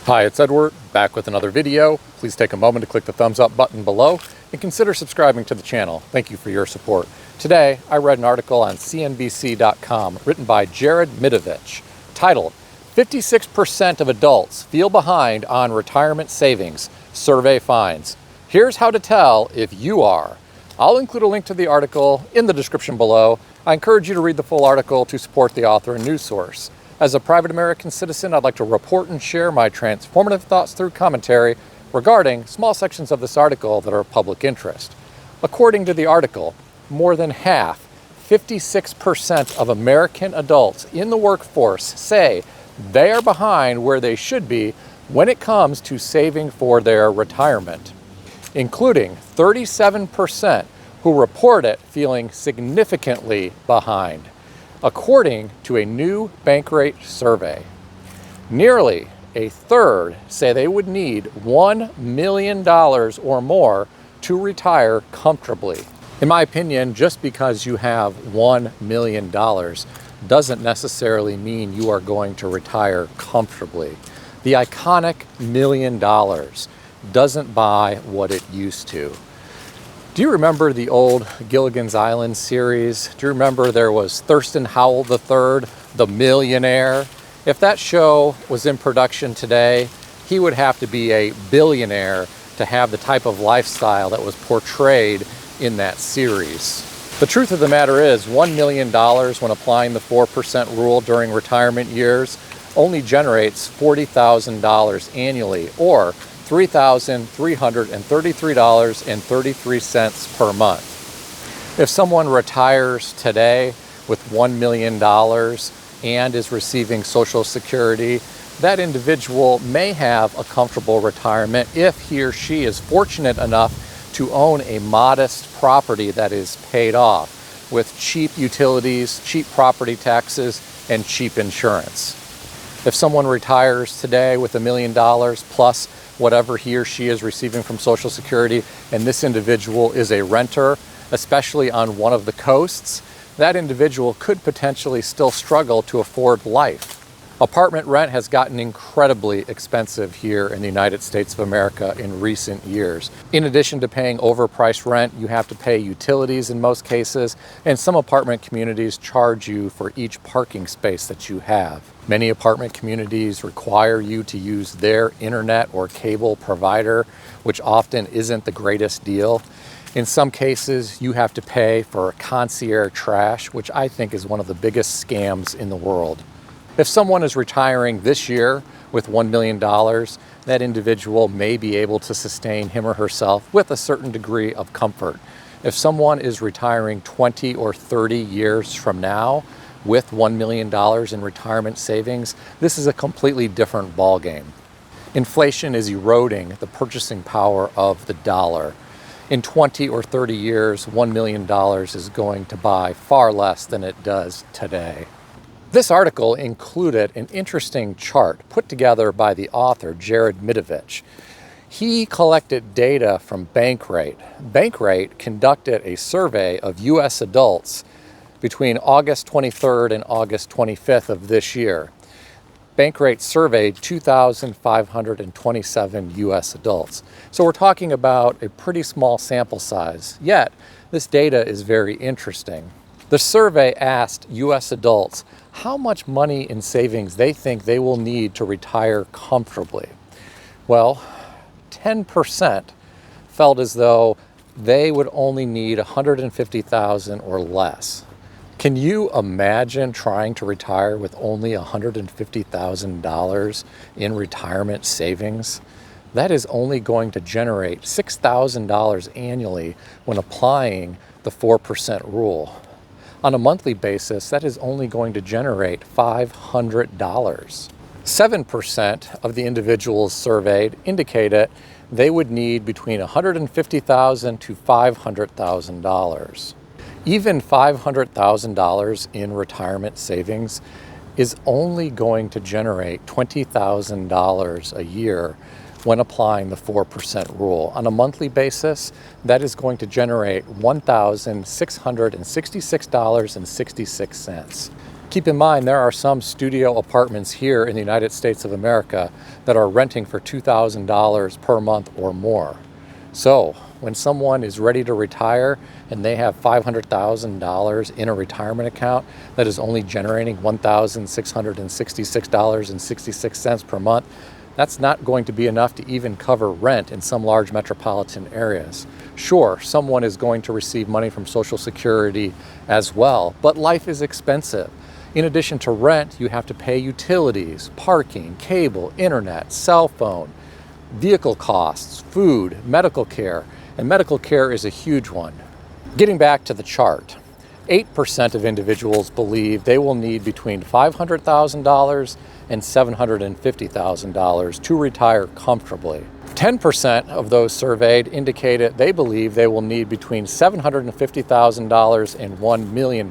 Hi, it's Edward, back with another video. Please take a moment to click the thumbs up button below and consider subscribing to the channel. Thank you for your support. Today, I read an article on CNBC.com written by Jared Midovich titled, 56% of adults feel behind on retirement savings, survey finds. Here's how to tell if you are. I'll include a link to the article in the description below. I encourage you to read the full article to support the author and news source. As a private American citizen, I'd like to report and share my transformative thoughts through commentary regarding small sections of this article that are of public interest. According to the article, more than half, 56% of American adults in the workforce say they are behind where they should be when it comes to saving for their retirement, including 37% who report it feeling significantly behind. According to a new Bankrate survey, nearly a third say they would need $1 million or more to retire comfortably. In my opinion, just because you have $1 million doesn't necessarily mean you are going to retire comfortably. The iconic $1 million doesn't buy what it used to. Do you remember the old Gilligan's Island series? Do you remember there was Thurston Howell III, the millionaire? If that show was in production today, he would have to be a billionaire to have the type of lifestyle that was portrayed in that series. The truth of the matter is, $1 million when applying the 4% rule during retirement years only generates $40,000 annually, or $3,333.33 per month. If someone retires today with $1 million and is receiving Social Security, that individual may have a comfortable retirement if he or she is fortunate enough to own a modest property that is paid off with cheap utilities, cheap property taxes, and cheap insurance. If someone retires today with $1 million plus whatever he or she is receiving from Social Security, and this individual is a renter, especially on one of the coasts, that individual could potentially still struggle to afford life. Apartment rent has gotten incredibly expensive here in the United States of America in recent years. In addition to paying overpriced rent, you have to pay utilities in most cases, and some apartment communities charge you for each parking space that you have. Many apartment communities require you to use their internet or cable provider, which often isn't the greatest deal. In some cases, you have to pay for concierge trash, which I think is one of the biggest scams in the world. If someone is retiring this year with $1 million, that individual may be able to sustain him or herself with a certain degree of comfort. If someone is retiring 20 or 30 years from now with $1 million in retirement savings, this is a completely different ballgame. Inflation is eroding the purchasing power of the dollar. In 20 or 30 years, $1 million is going to buy far less than it does today. This article included an interesting chart put together by the author, Jared Midovich. He collected data from Bankrate. Bankrate conducted a survey of U.S. adults between August 23rd and August 25th of this year. Bankrate surveyed 2,527 U.S. adults. So we're talking about a pretty small sample size, yet this data is very interesting. The survey asked U.S. adults how much money in savings they think they will need to retire comfortably. Well, 10% felt as though they would only need $150,000 or less. Can you imagine trying to retire with only $150,000 in retirement savings? That is only going to generate $6,000 annually when applying the 4% rule. On a monthly basis, that is only going to generate $500. 7% of the individuals surveyed indicated they would need between $150,000 to $500,000. Even $500,000 in retirement savings is only going to generate $20,000 a year when applying the 4% rule. On a monthly basis, that is going to generate $1,666.66. Keep in mind, there are some studio apartments here in the United States of America that are renting for $2,000 per month or more. So when someone is ready to retire and they have $500,000 in a retirement account that is only generating $1,666.66 per month, that's not going to be enough to even cover rent in some large metropolitan areas. Sure, someone is going to receive money from Social Security as well, but life is expensive. In addition to rent, you have to pay utilities, parking, cable, internet, cell phone, vehicle costs, food, medical care, and medical care is a huge one. Getting back to the chart, 8% of individuals believe they will need between $500,000 and $750,000 to retire comfortably. 10% of those surveyed indicated they believe they will need between $750,000 and $1 million.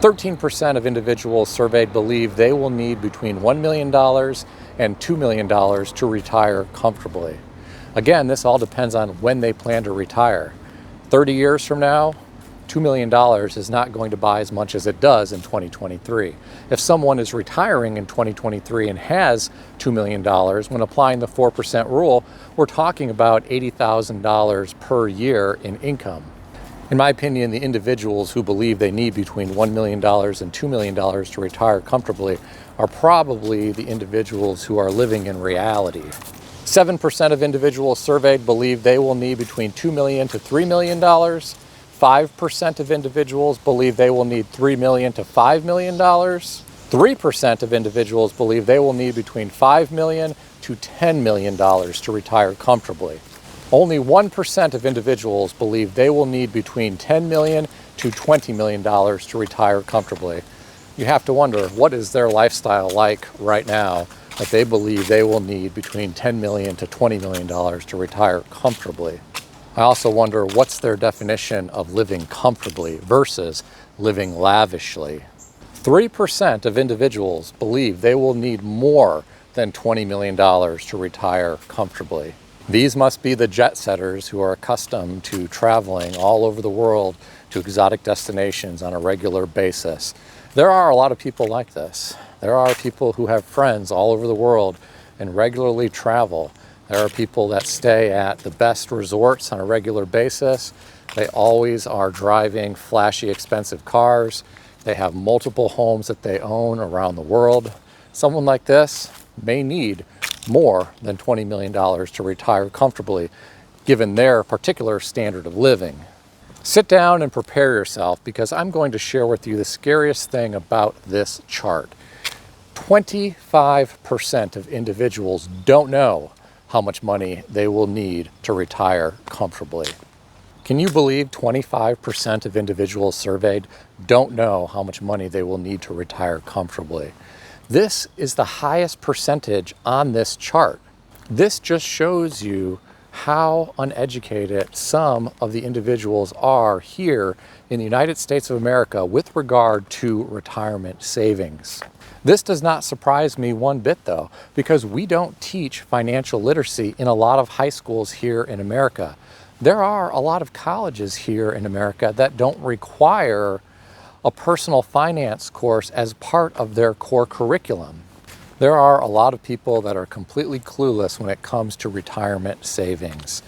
13% of individuals surveyed believe they will need between $1 million and $2 million to retire comfortably. Again, this all depends on when they plan to retire. 30 years from now, $2 million is not going to buy as much as it does in 2023. If someone is retiring in 2023 and has $2 million, when applying the 4% rule, we're talking about $80,000 per year in income. In my opinion, the individuals who believe they need between $1 million and $2 million to retire comfortably are probably the individuals who are living in reality. 7% of individuals surveyed believe they will need between $2 million to $3 million. 5% of individuals believe they will need $3 million to $5 million. 3% of individuals believe they will need between $5 million to $10 million to retire comfortably. Only 1% of individuals believe they will need between $10 million to $20 million to retire comfortably. You have to wonder, what is their lifestyle like right now that they believe they will need between $10 million to $20 million to retire comfortably? I also wonder, what's their definition of living comfortably versus living lavishly? 3% of individuals believe they will need more than $20 million to retire comfortably. These must be the jet setters who are accustomed to traveling all over the world to exotic destinations on a regular basis. There are a lot of people like this. There are people who have friends all over the world and regularly travel. There are people that stay at the best resorts on a regular basis. They always are driving flashy, expensive cars. They have multiple homes that they own around the world. Someone like this may need more than $20 million to retire comfortably, given their particular standard of living. Sit down and prepare yourself, because I'm going to share with you the scariest thing about this chart. 25% of individuals don't know how much money they will need to retire comfortably. Can you believe 25% of individuals surveyed don't know how much money they will need to retire comfortably? This is the highest percentage on this chart. This just shows you how uneducated some of the individuals are here in the United States of America with regard to retirement savings. This does not surprise me one bit, though, because we don't teach financial literacy in a lot of high schools here in America. There are a lot of colleges here in America that don't require a personal finance course as part of their core curriculum. There are a lot of people that are completely clueless when it comes to retirement savings.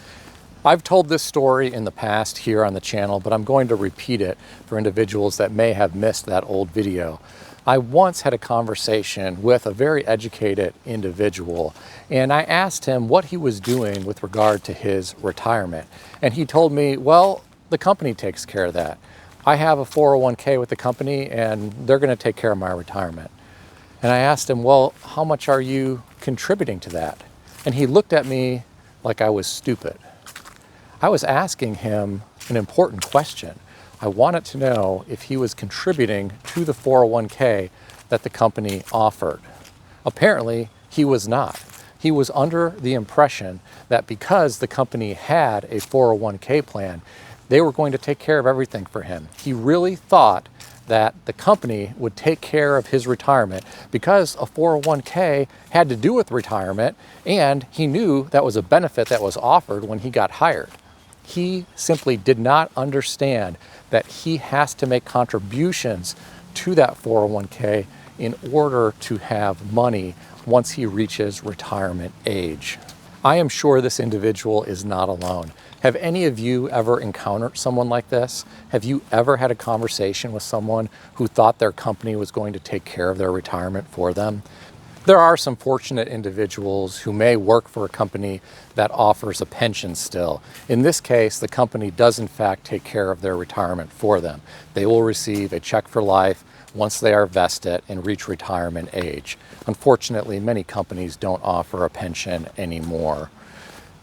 I've told this story in the past here on the channel, but I'm going to repeat it for individuals that may have missed that old video. I once had a conversation with a very educated individual, and I asked him what he was doing with regard to his retirement. And he told me, well, the company takes care of that. I have a 401k with the company, and they're going to take care of my retirement. And I asked him, well, how much are you contributing to that? And he looked at me like I was stupid. I was asking him an important question. I wanted to know if he was contributing to the 401k that the company offered. Apparently, he was not. He was under the impression that because the company had a 401k plan, they were going to take care of everything for him. He really thought that the company would take care of his retirement because a 401k had to do with retirement, and he knew that was a benefit that was offered when he got hired. He simply did not understand that he has to make contributions to that 401k in order to have money once he reaches retirement age. I am sure this individual is not alone. Have any of you ever encountered someone like this? Have you ever had a conversation with someone who thought their company was going to take care of their retirement for them? There are some fortunate individuals who may work for a company that offers a pension still. In this case, the company does in fact take care of their retirement for them. They will receive a check for life once they are vested and reach retirement age. Unfortunately, many companies don't offer a pension anymore.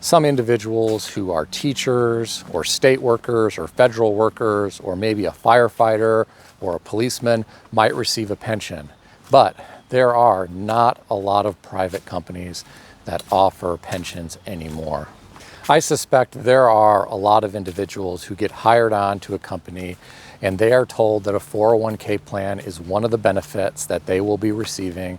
Some individuals who are teachers or state workers or federal workers or maybe a firefighter or a policeman might receive a pension. But there are not a lot of private companies that offer pensions anymore. I suspect there are a lot of individuals who get hired on to a company and they are told that a 401k plan is one of the benefits that they will be receiving.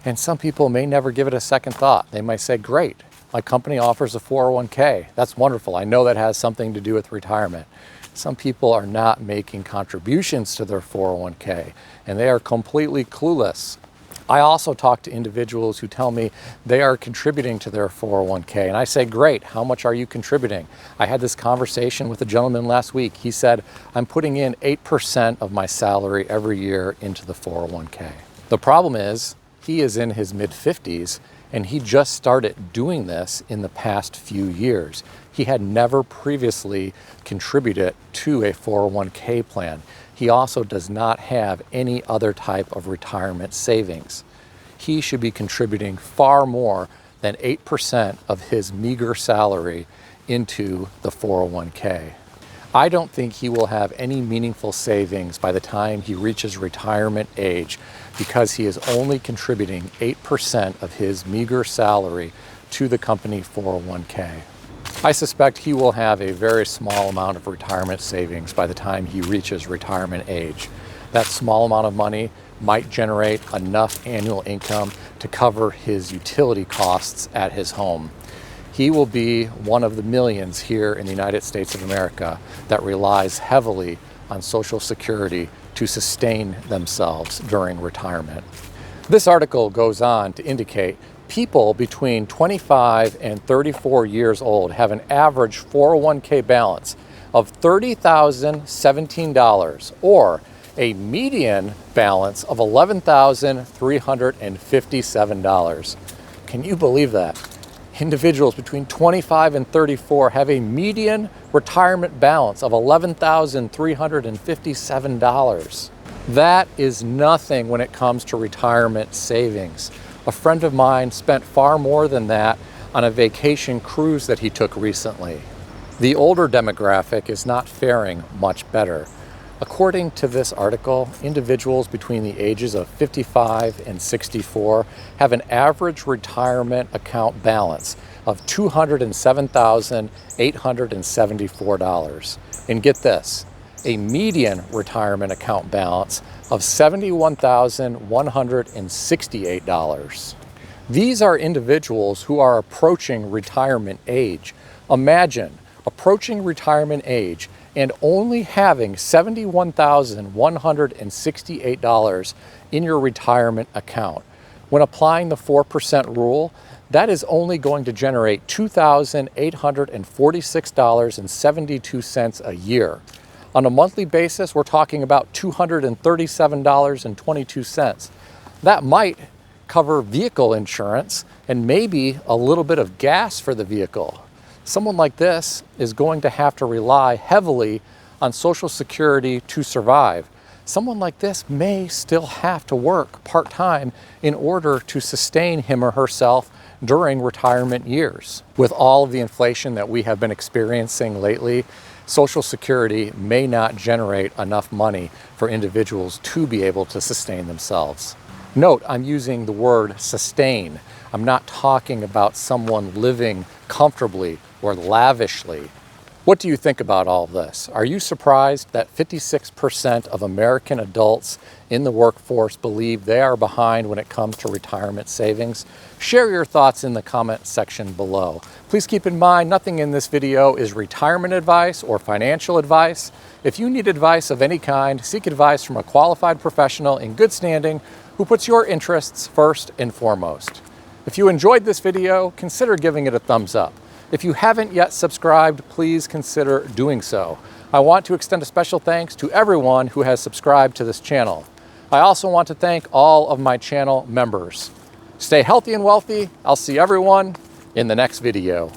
And some people may never give it a second thought. They might say, great, my company offers a 401k. That's wonderful. I know that has something to do with retirement. Some people are not making contributions to their 401k and they are completely clueless. I also talk to individuals who tell me they are contributing to their 401k, and I say, great, how much are you contributing? I had this conversation with a gentleman last week. He said, I'm putting in 8% of my salary every year into the 401k. The problem is, he is in his mid-50s, and he just started doing this in the past few years. He had never previously contributed to a 401k plan. He also does not have any other type of retirement savings. He should be contributing far more than 8% of his meager salary into the 401k. I don't think he will have any meaningful savings by the time he reaches retirement age because he is only contributing 8% of his meager salary to the company 401k. I suspect he will have a very small amount of retirement savings by the time he reaches retirement age. That small amount of money might generate enough annual income to cover his utility costs at his home. He will be one of the millions here in the United States of America that relies heavily on Social Security to sustain themselves during retirement. This article goes on to indicate people between 25 and 34 years old have an average 401k balance of $30,017 or a median balance of $11,357. Can you believe that? Individuals between 25 and 34 have a median retirement balance of $11,357. That is nothing when it comes to retirement savings. A friend of mine spent far more than that on a vacation cruise that he took recently. The older demographic is not faring much better. According to this article, individuals between the ages of 55 and 64 have an average retirement account balance of $207,874. And get this, a median retirement account balance of $71,168. These are individuals who are approaching retirement age. Imagine approaching retirement age and only having $71,168 in your retirement account. When applying the 4% rule, that is only going to generate $2,846.72 a year. On a monthly basis, we're talking about $237.22. That might cover vehicle insurance and maybe a little bit of gas for the vehicle. Someone like this is going to have to rely heavily on Social Security to survive. Someone like this may still have to work part-time in order to sustain him or herself during retirement years. With all of the inflation that we have been experiencing lately, Social Security may not generate enough money for individuals to be able to sustain themselves. Note, I'm using the word sustain. I'm not talking about someone living comfortably or lavishly. What do you think about all of this? Are you surprised that 56% of American adults in the workforce believe they are behind when it comes to retirement savings? Share your thoughts in the comment section below. Please keep in mind, nothing in this video is retirement advice or financial advice. If you need advice of any kind, seek advice from a qualified professional in good standing who puts your interests first and foremost. If you enjoyed this video, consider giving it a thumbs up. If you haven't yet subscribed, please consider doing so. I want to extend a special thanks to everyone who has subscribed to this channel. I also want to thank all of my channel members. Stay healthy and wealthy. I'll see everyone in the next video.